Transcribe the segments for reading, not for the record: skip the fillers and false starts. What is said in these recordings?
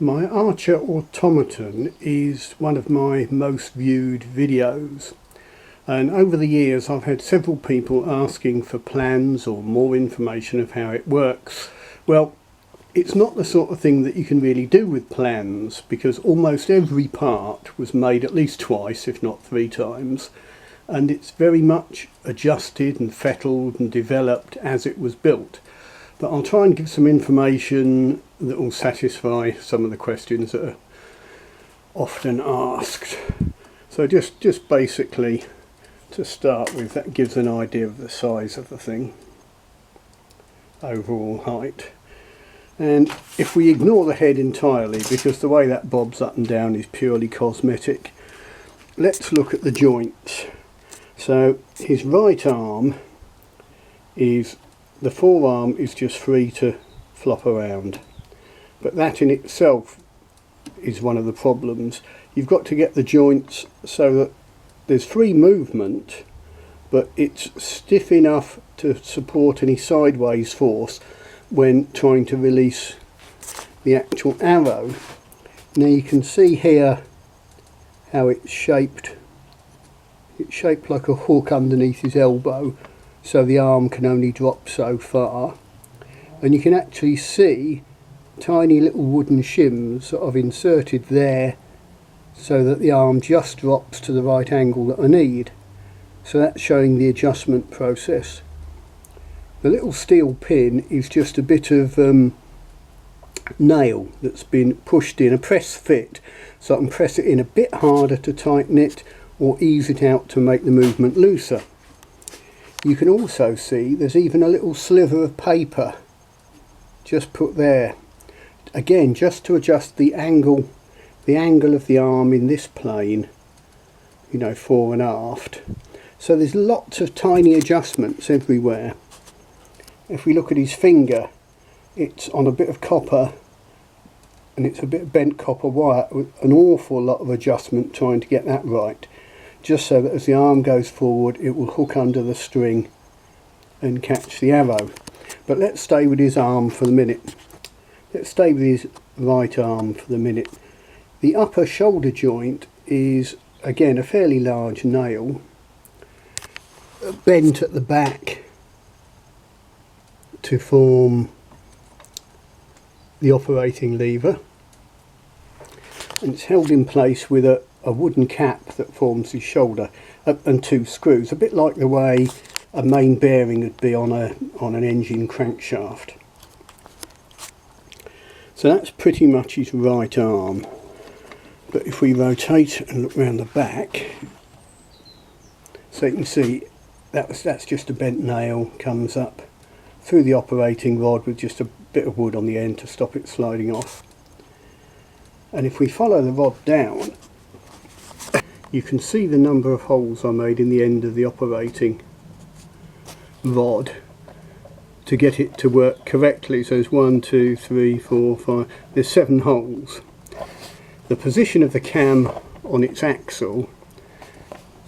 My Archer Automaton is one of my most viewed videos, and over the years I've had several people asking for plans or more information of how it works. Well, it's not the sort of thing that you can really do with plans, because almost every part was made at least twice, if not three times, and it's very much adjusted and fettled and developed as it was built. But I'll try and give some information that will satisfy some of the questions that are often asked. So just basically to start with, that gives an idea of the size of the thing, overall height. And if we ignore the head entirely, because the way that bobs up and down is purely cosmetic, let's look at the joints. So his right arm is, the forearm is just free to flop around, but that in itself is one of the problems. You've got to get the joints so that there's free movement, but it's stiff enough to support any sideways force when trying to release the actual arrow. Now you can see here how it's shaped. It's shaped like a hook underneath his elbow, so the arm can only drop so far, and you can actually see tiny little wooden shims that I've inserted there so that the arm just drops to the right angle that I need. So that's showing the adjustment process. The little steel pin is just a bit of nail that's been pushed in, a press fit, so I can press it in a bit harder to tighten it or ease it out to make the movement looser. You can also see there's even a little sliver of paper just put there, again just to adjust the angle of the arm in this plane, you know, fore and aft. So there's lots of tiny adjustments everywhere. If we look at his finger, it's on a bit of copper, and it's a bit of bent copper wire with an awful lot of adjustment trying to get that right, just so that as the arm goes forward it will hook under the string and catch the arrow. But let's stay with his arm for the minute. Let's stay with his right arm for the minute. The upper shoulder joint is again a fairly large nail, bent at the back to form the operating lever, and it's held in place with a wooden cap that forms his shoulder and two screws, a bit like the way a main bearing would be on an engine crankshaft. So that's pretty much his right arm. But if we rotate and look round the back, so you can see that's just a bent nail, comes up through the operating rod with just a bit of wood on the end to stop it sliding off. And if we follow the rod down, you can see the number of holes I made in the end of the operating rod to get it to work correctly. So there's 1, 2, 3, 4, 5, there's 7 holes. The position of the cam on its axle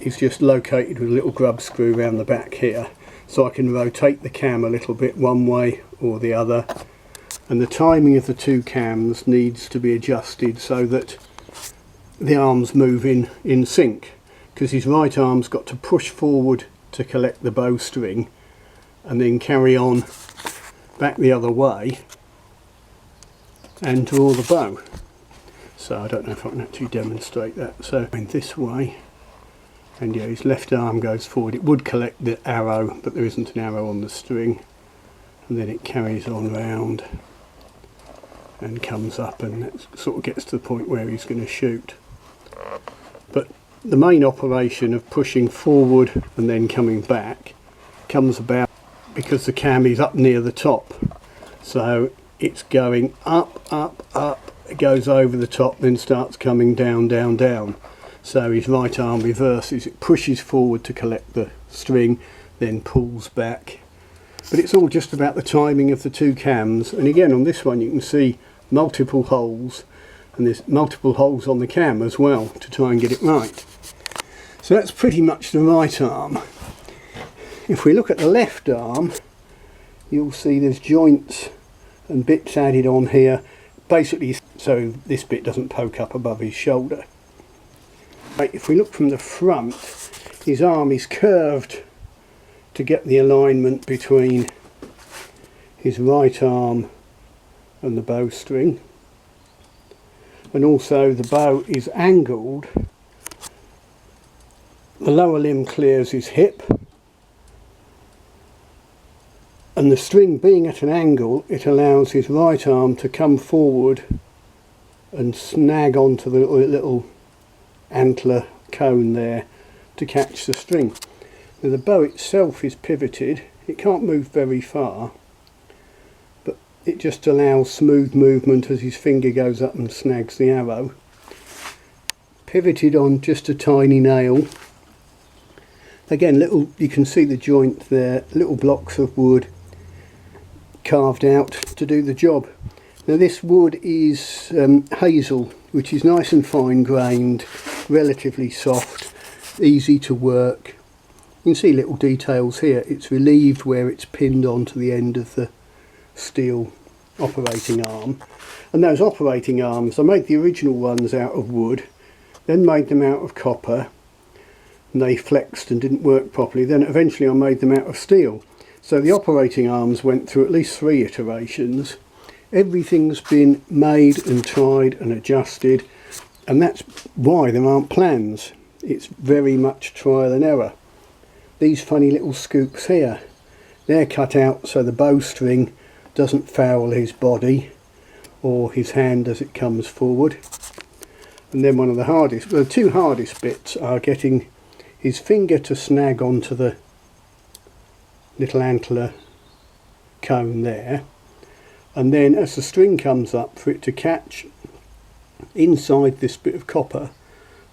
is just located with a little grub screw around the back here, so I can rotate the cam a little bit one way or the other, and the timing of the two cams needs to be adjusted so that the arms move in sync, because his right arm's got to push forward to collect the bowstring and then carry on back the other way and draw the bow. So I don't know if I can actually demonstrate that. So in this way, and yeah, his left arm goes forward. It would collect the arrow, but there isn't an arrow on the string, and then it carries on round and comes up, and it sort of gets to the point where he's going to shoot. But the main operation of pushing forward and then coming back comes about because the cam is up near the top, so it's going up, up, up, it goes over the top, then starts coming down, down, down. So his right arm reverses, it pushes forward to collect the string, then pulls back. But it's all just about the timing of the two cams, and again on this one you can see multiple holes, and there's multiple holes on the cam as well to try and get it right. So that's pretty much the right arm. If we look at the left arm, you'll see there's joints and bits added on here basically so this bit doesn't poke up above his shoulder. Right, if we look from the front, his arm is curved to get the alignment between his right arm and the bowstring, and also the bow is angled. The lower limb clears his hip, and the string being at an angle, it allows his right arm to come forward and snag onto the little antler cone there to catch the string. Now the bow itself is pivoted, it can't move very far, but it just allows smooth movement as his finger goes up and snags the arrow. Pivoted on just a tiny nail. Again, you can see the joint there, little blocks of wood carved out to do the job. Now this wood is hazel, which is nice and fine grained, relatively soft, easy to work. You can see little details here. It's relieved where it's pinned onto the end of the steel operating arm. And those operating arms, I made the original ones out of wood, then made them out of copper, and they flexed and didn't work properly. Then eventually I made them out of steel. So the operating arms went through at least 3 iterations. Everything's been made and tried and adjusted, and that's why there aren't plans. It's very much trial and error. These funny little scoops here, they're cut out so the bowstring doesn't foul his body or his hand as it comes forward. And then one of the two hardest bits are getting his finger to snag onto the little antler cone there, and then as the string comes up, for it to catch inside this bit of copper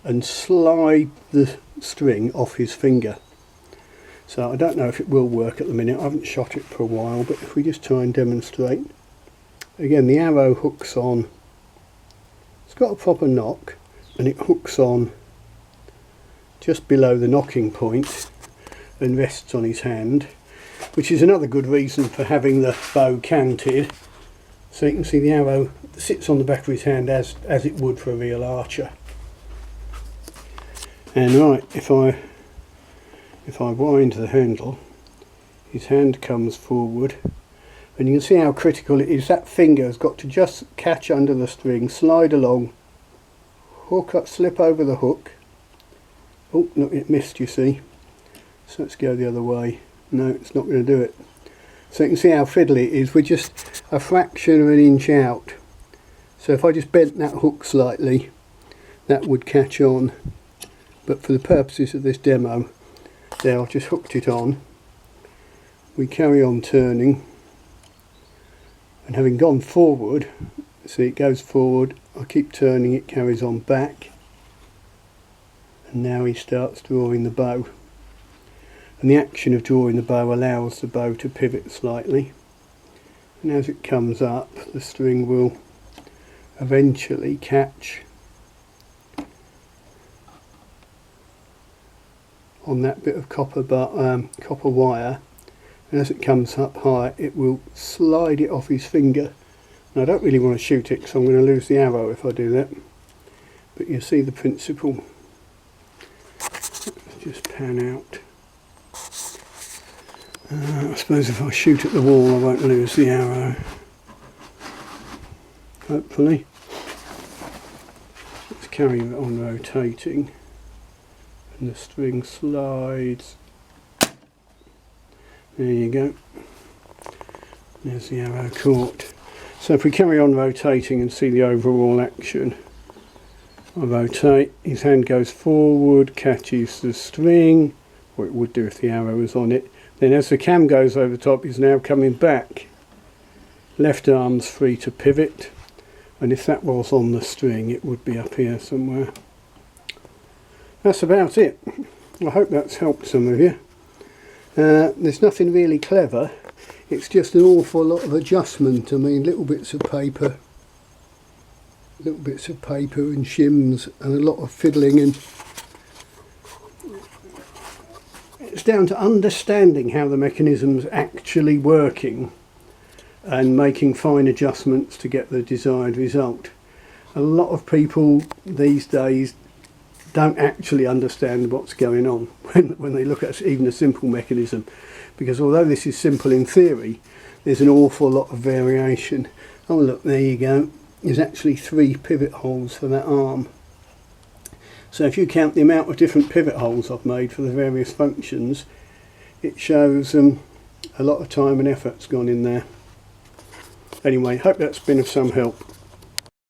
and slide the string off his finger. So I don't know if it will work at the minute, I haven't shot it for a while, but if we just try and demonstrate. Again, the arrow hooks on, it's got a proper knock, and it hooks on just below the knocking point and rests on his hand, which is another good reason for having the bow canted, so you can see the arrow sits on the back of his hand as it would for a real archer. And right, if I wind the handle, his hand comes forward, and you can see how critical it is. That finger has got to just catch under the string, slide along, hook up, slip over the hook. Oh no, it missed, you see, so let's go the other way. No, it's not going to do it. So you can see how fiddly it is. We're just a fraction of an inch out. So if I just bent that hook slightly, that would catch on. But for the purposes of this demo, there, I've just hooked it on. We carry on turning. And having gone forward, see it goes forward, I keep turning, it carries on back. And now he starts drawing the bow. And the action of drawing the bow allows the bow to pivot slightly, and as it comes up the string will eventually catch on that bit of copper wire, and as it comes up high it will slide it off his finger. Now I don't really want to shoot it because I'm going to lose the arrow if I do that, but you see the principle. Let's just pan out. I suppose if I shoot at the wall I won't lose the arrow, hopefully. Let's carry it on rotating, and the string slides. There you go, there's the arrow caught. So if we carry on rotating and see the overall action, I rotate, his hand goes forward, catches the string, or it would do if the arrow was on it. Then as the cam goes over the top, he's now coming back. Left arm's free to pivot, and if that was on the string it would be up here somewhere. That's about it. I hope that's helped some of you. There's nothing really clever, it's just an awful lot of adjustment. I mean, little bits of paper and shims and a lot of fiddling, and it's down to understanding how the mechanism's actually working and making fine adjustments to get the desired result. A lot of people these days don't actually understand what's going on when they look at even a simple mechanism, because although this is simple in theory, there's an awful lot of variation. Oh look, there you go, there's actually 3 pivot holes for that arm. So if you count the amount of different pivot holes I've made for the various functions, it shows a lot of time and effort's gone in there. Anyway, hope that's been of some help.